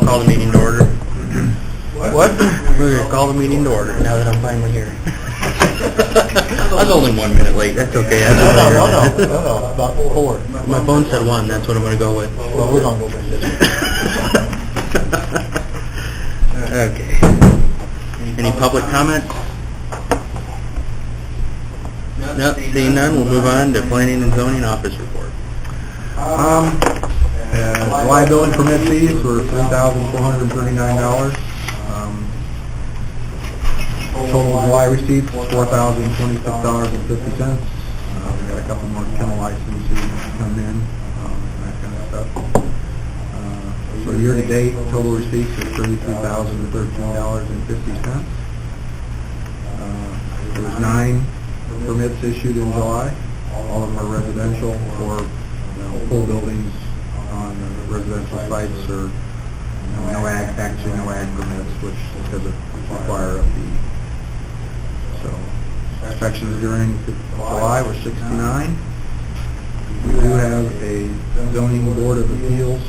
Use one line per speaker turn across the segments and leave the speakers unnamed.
Call the meeting to order.
What?
We're going to call the meeting to order now that I'm finally here. I was only 1 minute late. That's okay.
No, about 4.
My phone said 1. That's what I'm going to go with.
Well, we're going to go with this.
Okay. Any public comment? Nope, seeing none, we'll move on to planning and zoning office report.
Liability permit fees were $3,439. Total July receipts, $4,026.50. We got a couple more kennel licenses come in, that kind of stuff. So year-to-date, total receipts are $33,013.50. There was 9 permits issued in July. All of them are residential or full buildings on residential sites, or no ag permits, which doesn't require a fee. So inspections during July were 69. We do have a zoning board of appeals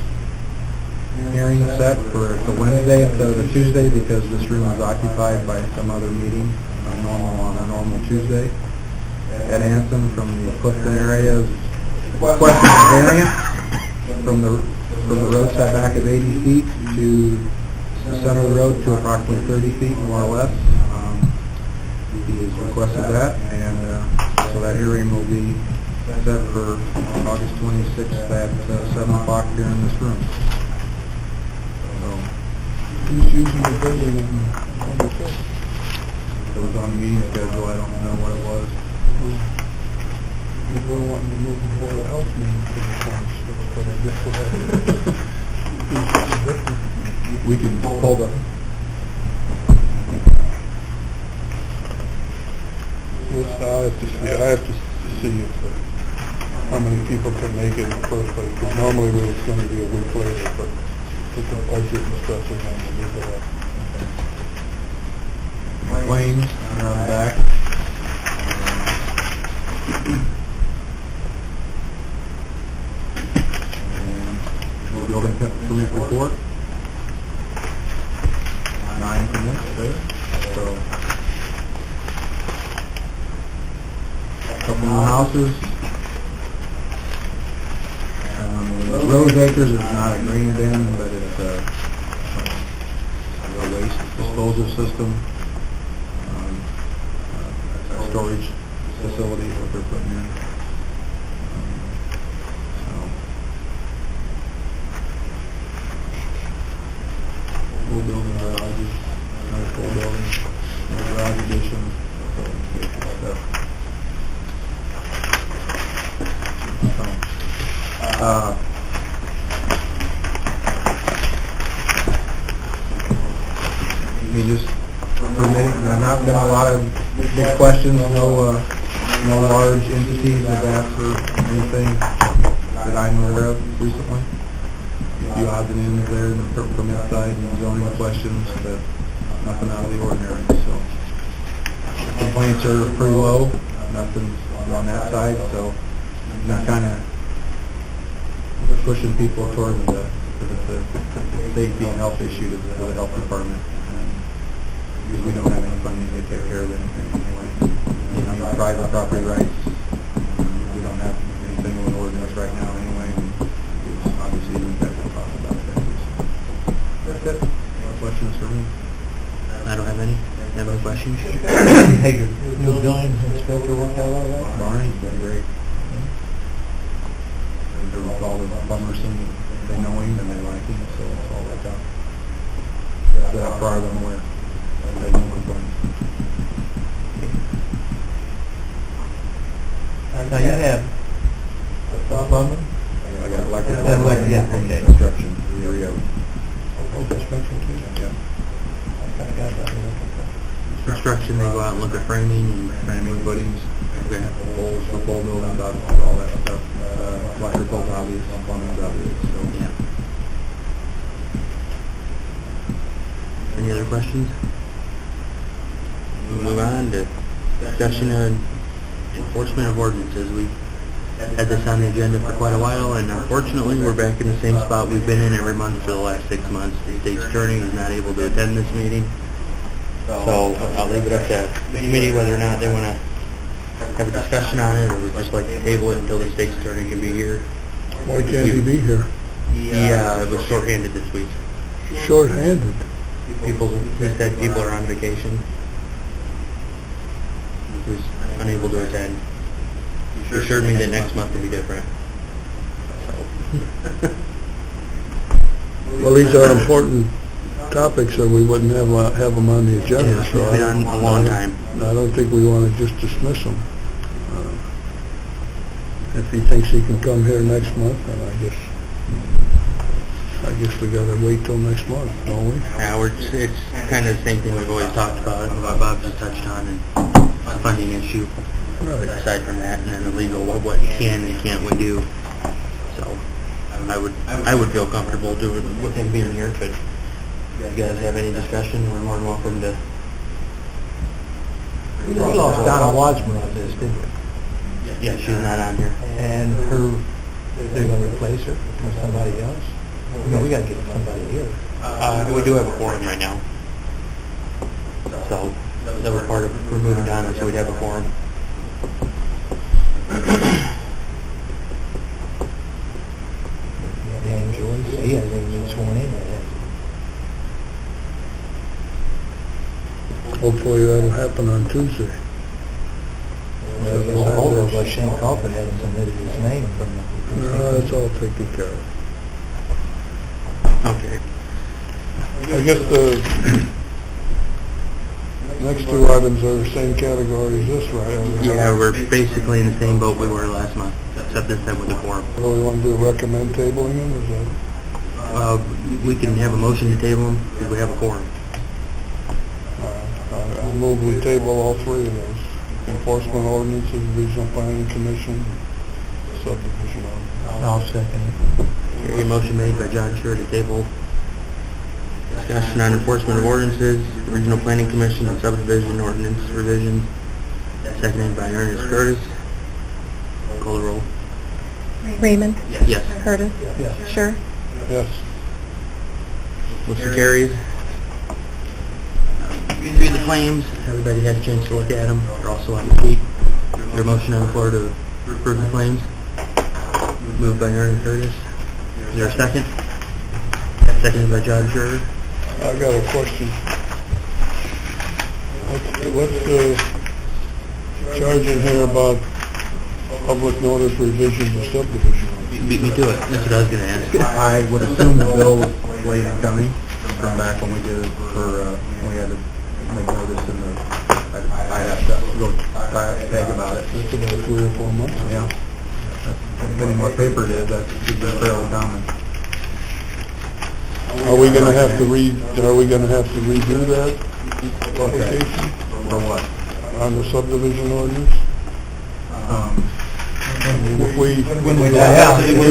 hearing set for the Wednesday instead of the Tuesday, because this room is occupied by some other meeting on a normal Tuesday. Ed Anson from the Clifton area is requesting a variance from the road setback of 80 feet to the center of the road to approximately 30 feet, more or less. He has requested that, and so that hearing will be set for August 26th at 7 o'clock here in this room. So, who's using the building on the 6th? It was on the meeting schedule. I don't know what it was. We're wanting to move before the house meeting we can hold up.
I have to see if how many people can make it in the first place. Because normally it's going to be a week later, but with the budget and stuff, we're going to leave it up.
Wayne's around the back. And building permit report. 9 permits there. So, couple new houses. Rose Acres is not a green bin, but it's a waste disposal system, storage facility what they're putting in. Full building garages, another full building, garage addition, stuff. You just permitting, not been a lot of big questions, no large entities have asked for anything that I'm aware of recently. A few odds and ends there in the permit side and zoning questions, but nothing out of the ordinary. So complaints are pretty low, nothing on that side, so not kind of pushing people towards the safety and health issue to the health department. Because we don't have any funding to take care of anything anyway. Private property rights, we don't have anything with an ordinance right now anyway. Obviously, we have to talk about that. That's it. Any questions for me?
I don't have any. Have any questions?
Hey, your new building inspector worked out all right?
Barney's been great.
There was all the plumbers and they know him and they like him, so it's all that out. That far as I'm aware. They don't complain. Now you have plumbing? I got electrical. Yeah, okay. Construction. Here we go.
Construction too?
Yeah.
Construction, they go out and look at framing and
Framing, footings,
okay.
poles for pole buildings, all that stuff. Electrical's obvious, plumbing's obvious, so.
Yeah. Any other questions? We'll move on to discussion on enforcement of ordinances. We've had this on the agenda for quite a while, and unfortunately, we're back in the same spot we've been in every month for the last 6 months. The state's attorney is not able to attend this meeting, so I'll leave it up to the committee whether or not they want to have a discussion on it, or we'd just like to table it until the state's attorney can be here.
Why can't he be here?
Yeah, it was shorthanded this week.
Short-handed.
He said people are on vacation. He was unable to attend. He assured me that next month will be different.
Well, these are important topics, or we wouldn't have them on the agenda.
Yeah, it's been on a long time.
I don't think we want to just dismiss them. If he thinks he can come here next month, then I guess we got to wait till next month, don't we?
Yeah, it's kind of the same thing we've always talked about, and what Bob just touched on, and the funding issue.
Right.
Aside from that, and then the legal, what can and can't we do. So, I would feel comfortable doing with him being here, but if you guys have any discussion, we're more than welcome to.
We lost Donna Wadsworth on this, didn't we?
Yeah, she's not on here.
And they're going to replace her with somebody else? We got to get somebody here.
We do have a quorum right now. So, that was part of removing Donna, so we'd have a quorum.
Dan Joyce, he hasn't even been sworn in yet.
Hopefully that'll happen on Tuesday.
All of us, Shane Crawford hasn't submitted his name from the...
No, it's all taken care of.
Okay.
I guess the next two items are the same category as this, right?
Yeah, we're basically in the same boat we were last month, except this time with the quorum.
What do we want to do, recommend tabling them, is that?
We can have a motion to table them, because we have a quorum.
I'll move we table all three of those. Enforcement ordinances, regional planning commission, subdivision ordinance.
I'll second it.
A motion made by John Shure to table discussion on enforcement of ordinances, regional planning commission, and subdivision ordinance revisions, seconded by Ernest Curtis. Call the roll.
Raymond?
Yes.
Curtis?
Yes.
Sure.
Yes.
Motion carries. Through the claims, everybody had a chance to look at them. They're also on the sheet. Your motion on the floor to approve the claims. Moved by Ernest Curtis. Is there a second? Seconded by John Shure.
I got a question. What's the charge in here about public notice revision to subdivision?
Beat me to it. That's what I was going to ask.
I would assume the bill was late in coming from back when we did it for, when we had to make notice in the, I'd have to go talk to Peg about it.
It's about 3 or 4 months.
Yeah. Depending what paper did, that should be fairly common.
Are we gonna have to redo that application
For what?
on the subdivision ordinance? If we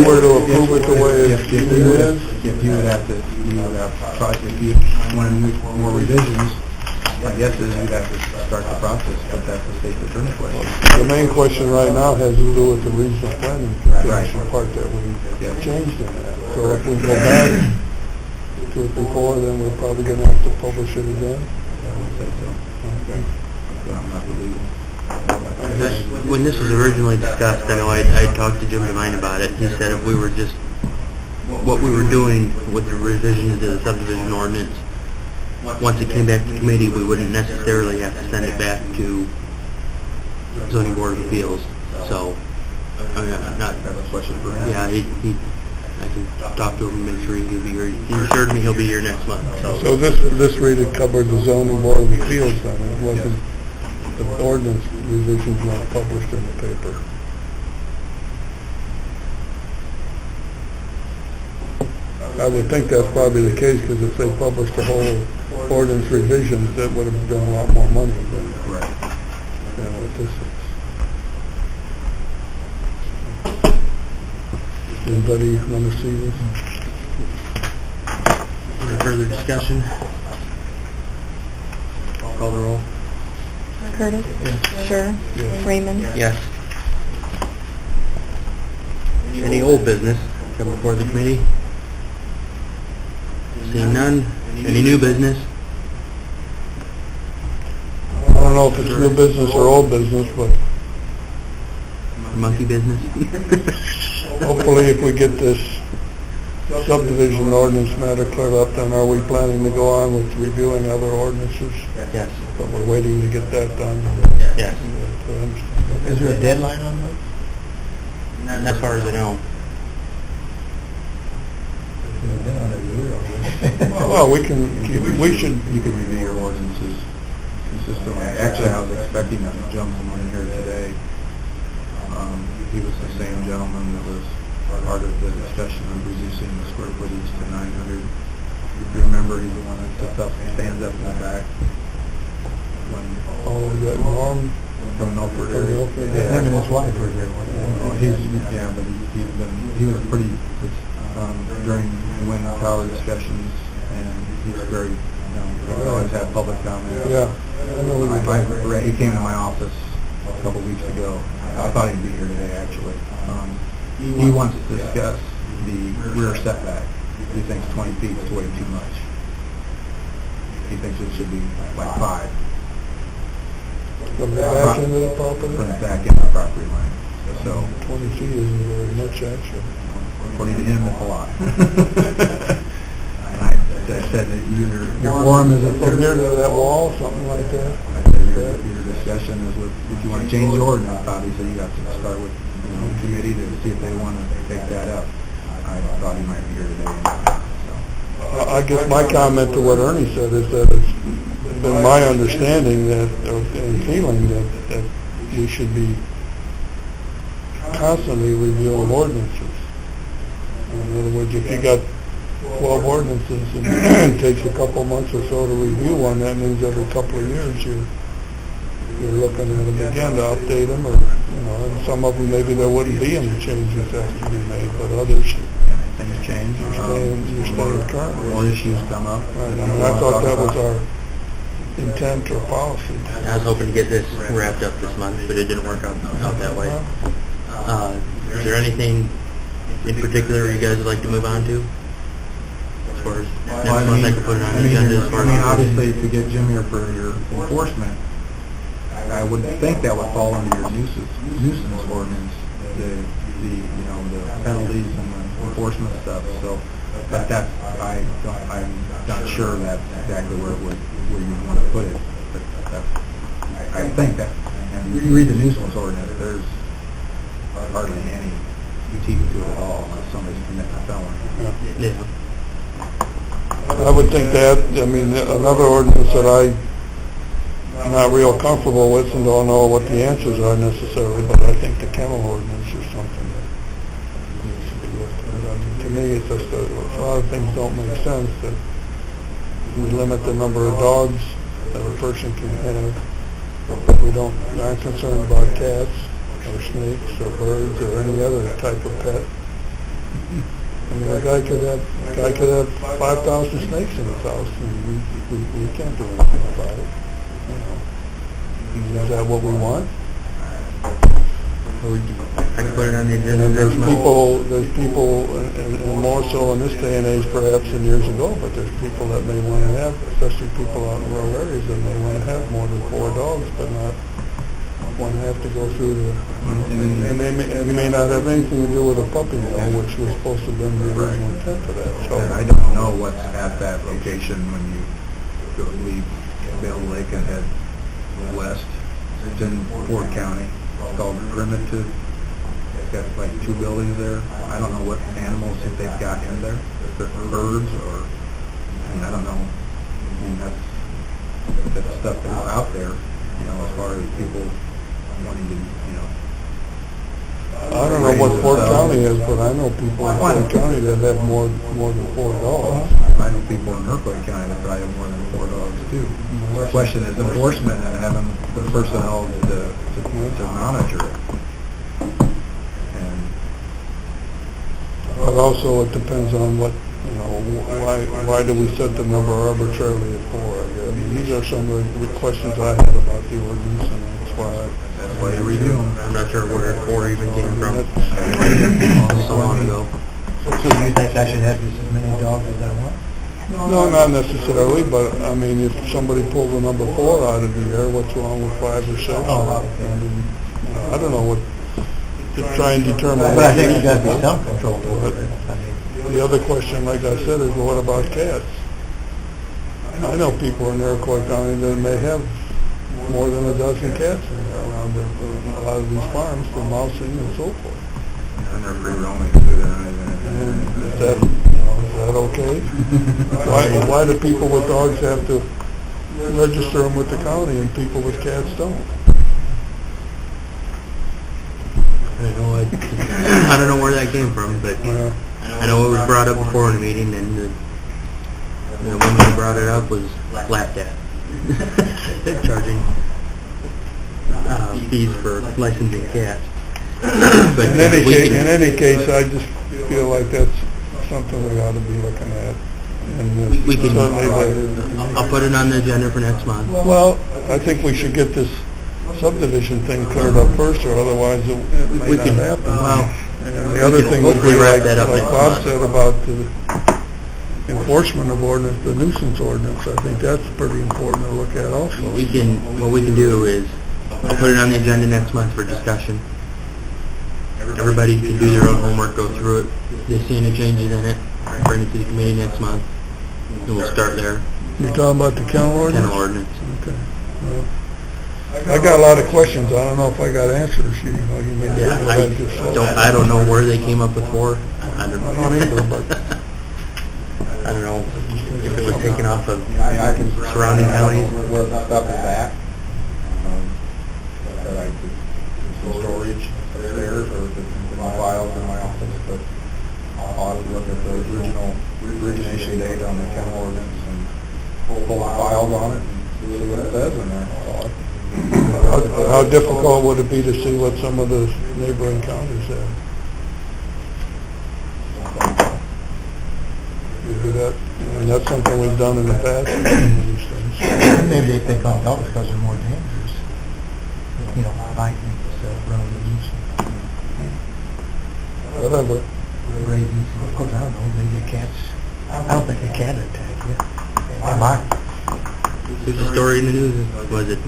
were to approve it the way it is?
If you would have to try, if you want to make more revisions, my guess is you'd have to start the process, but that's the state attorney question.
The main question right now has to do with the regional planning commission part that we changed in that. So if we go back to it before, then we're probably gonna have to publish it again.
I would say so.
Okay.
But I'm not the legal.
When this was originally discussed, I know I talked to Jim Devine about it. He said if we were just, what we were doing with the revision to the subdivision ordinance, once it came back to committee, we wouldn't necessarily have to send it back to zoning board of appeals. So, not,
That's a question for him.
yeah, I can talk to him and make sure he'll be here. He assured me he'll be here next month,
So this really covered the zoning board of appeals then, it wasn't, the ordinance revision's not published in the paper. I would think that's probably the case, because if they published the whole ordinance revisions, that would have done a lot more money than,
Right.
what this is. Anybody want to see this?
any further discussion? Call the roll.
Curtis? Sure.
Yes.
Raymond?
Yes. Any old business come before the committee? Seeing none. Any new business?
I don't know if it's new business or old business, but
Monkey business?
hopefully if we get this subdivision ordinance matter cleared up, then are we planning to go on with reviewing other ordinances?
Yes.
But we're waiting to get that done.
Yes.
Is there a deadline on those?
Not as far as I know.
Well, we should,
You can review your ordinances consistently. Actually, I was expecting a gentleman in here today. He was the same gentleman that was part of the discussion of reducing the square footage to 900. If you remember, he's the one that sits up, stands up in the back. When
we got Norm
from Milford
From
area.
Milford,
Yeah.
him and
his wife were here. He was pretty, during the Wind Tower discussions, and he was very, he always had public comment.
yeah. I know we were talking.
He came to my office a couple weeks ago. I thought he'd be here today, actually. He wants to discuss the rear setback. He thinks 20 feet is way too much. He thinks it should be like 5.
From the back end of the property?
From the back end of the property line. So,
20 feet isn't very much, actually.
according to him, it's a lot. I said that either your forum is
From here to that wall, something like that?
I said your discussion is with, if you want to change the ordinance, obviously you got to start with, committee to see if they want to take that up. I thought he might be here today. So.
I guess my comment to what Ernie said is that it's been my understanding that, and feeling that we should be constantly reviewing ordinances. In other words, if you got 12 ordinances and it takes a couple months or so to review one, that means every couple of years you're looking at them again to update them, or, and some of them maybe there wouldn't be any changes that have to be made, but others,
Things change.
you're staying current.
More issues come up.
Right, I mean, I thought that was our intent or policy.
I was hoping to get this wrapped up this month, but it didn't work out that way. Is there anything in particular you guys would like to move on to? As far as next month, I could put it on the agenda as far as...
Obviously, if you get Jim here for your enforcement, I would think that would fall under your nuisance ordinance, the penalties and the enforcement stuff. So, but I'm not sure that's exactly where you want to put it. But I think that, and you read the nuisance ordinance, there's hardly any teeth to it at all unless somebody's committing a felony.
Yeah.
I would think that, another ordinance that I'm not real comfortable with and don't know what the answers are necessarily, but I think the kennel ordinance is something that needs to be looked at. To me, it's just a lot of things don't make sense, that we limit the number of dogs that a person can have. We aren't concerned about cats or snakes or birds or any other type of pet. I mean, a guy could have 5,000 snakes in his house, and we can't do anything about it. Is that what we want?
I can put it on the agenda
And
next month.
there's people, and more so in this day and age perhaps than years ago, but there's people that may want to have, especially people out in rural areas, that may want to have more than 4 dogs, but not want to have to go through and they may not have anything to do with a puppy mill, which was supposed to have been the original intent of that. So
And I don't know what's at that location when you leave Bale Lake and head west. It's in Ford County. It's called Primitive. It's got like 2 buildings there. I don't know what animals if they've got in there. If they're birds or, I don't know. That's stuff that's out there, as far as people wanting to,
I don't know what Fort County is, but I know people in Fort County that have more than 4 dogs.
I know people in Iroquois County that probably have more than 4 dogs too. The question is enforcement and having the personnel to monitor it. And
But also it depends on what, why do we set the number arbitrarily at 4? I mean, these are some of the questions I had about the ordinance, and that's why
way to redo them.
I'm not sure where 4 even came from. So long ago.
So you think I should have just as many dogs as I want?
No, not necessarily, but, I mean, if somebody pulled a number 4 out of the air, what's wrong with 5 or 6?
Oh,
I mean, I don't know what, to try and determine.
But I think there's got to be some control over it. I mean,
The other question, like I said, is what about cats? I know people in Iroquois County that may have more than a dozen cats in there around a lot of these farms for mousing and so forth.
And they're free roaming, so they're not
And is that okay? Why do people with dogs have to register them with the county and people with cats don't?
I don't know where that came from, but
Yeah.
I know it was brought up before in a meeting, and the one who brought it up was laughed at. They're charging fees for licensing cats. But
In any
we
case,
can-
I just feel like that's something we ought to be looking at. And
we can,
certainly the-
I'll put it on the agenda for next month.
Well, I think we should get this subdivision thing cleared up first, or otherwise it may
We
not
can,
happen.
well,
And the other
we can
thing would be
hopefully wrap
like
that up next
Bob
month.
said about the enforcement of ordinance, the nuisance ordinance. I think that's pretty important to look at also.
what we can do is, I'll put it on the agenda next month for discussion. Everybody can do their own homework, go through it. If they see any changes in it, bring it to the committee next month, and we'll start there.
You're talking about the kennel ordinance?
Kennel ordinance.
Okay. Well, I got a lot of questions. I don't know if I got answers. You know, you may
Yeah,
what I just said.
I don't know where they came up with 4. I don't
I don't either, but
I don't know if it was taken off of
I can
surrounding counties.
where the stuff is at. That I could, some storage upstairs or if it's in files in my office, but I'll have to look at the origination date on the kennel ordinance and pull the files on it and see what it says in there. So
how difficult would it be to see what some of the neighboring counties have? You do that? I mean, that's something we've done in the past, these things.
Maybe they think on dogs because they're more dangerous. You know, biting instead of running loose.
Whatever.
Rabies. Of course, I don't know, maybe a cat's, I don't think a cat would attack you. Am I?
There's a story in the news, was it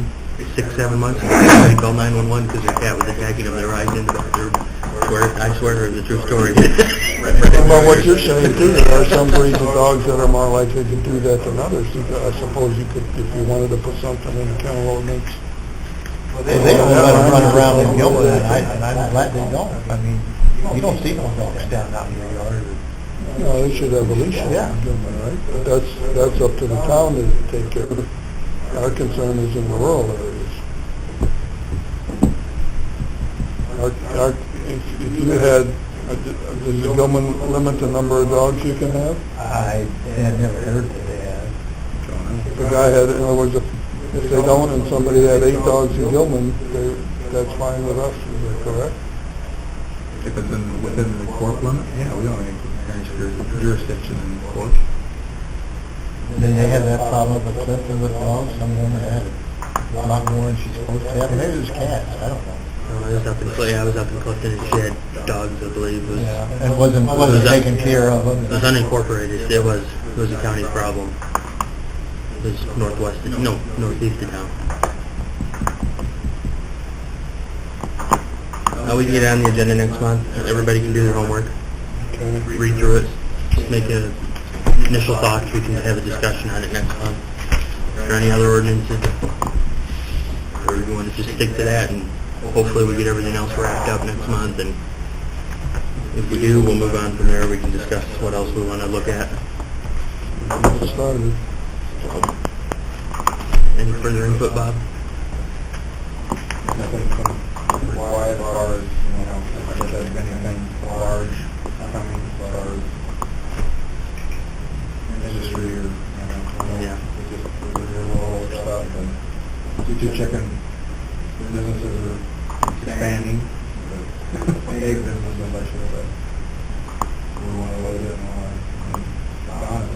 6-7 months ago? Somebody called 911 because their cat was attacking them. They were hiding in the bathroom. I swear it's a true story.
But what you're saying too, there are some breeds of dogs that are more likely to do that than others. I suppose you could, if you wanted to put something in the kennel ordinance.
They don't let them run around in Gilbert, and I'm glad they don't. I mean, you don't see no dogs standing out in your yard.
No, they should have a leash on
Yeah.
them, right? But that's up to the town to take care of. Our concern is in the rural areas. If you had, does the government limit the number of dogs you can have?
I had never heard that they had.
If a guy had, in other words, if they don't and somebody had 8 dogs in Gilman, that's fine with us, is that correct?
If it's within the court limit, yeah, we don't have any jurisdiction in the court. Then they have that problem with Clifton with dogs, some woman had a lot more than she's supposed to have, maybe it was cats, I don't know.
I was up in Clifton, and she had dogs, I believe. It was,
Yeah, and wasn't taken care of.
It was unincorporated. It was a county problem. It was northeast of town. We can get it on the agenda next month. Everybody can do their homework,
Okay.
read through it, make initial thoughts. We can have a discussion on it next month. Are there any other ordinances? Or do you want to just stick to that, and hopefully we get everything else wrapped up next month, and if we do, we'll move on from there. We can discuss what else we want to look at.
Get started.
Any further input, Bob?
Why, as far as, if there's anything large coming as far as industry or,
Yeah.
just rural stuff, and two chicken businesses are expanding, but egg businesses, I should say. We want to load it and on it.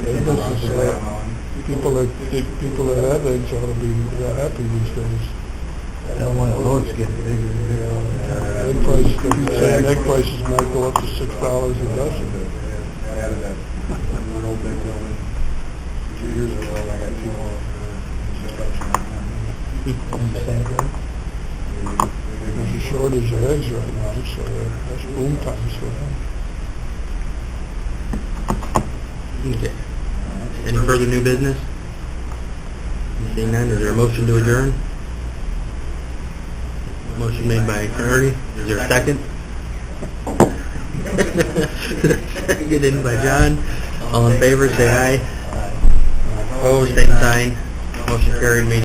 Egg business, People that have eggs ought to be happy these days.
Don't want loads getting bigger and bigger.
Egg prices, saying egg prices might go up to $6 a dozen.
Added that one old big building 2 years ago, and I got 2 more construction.
There's a shortage of eggs right now, so that's boom times for them.
Okay. Any further new business? Seeing none, is there a motion to adjourn? Motion made by Ernie. Is there a second? Seconded by John. All in favor, say aye. Opposed, same sign. Motion carried. Meeting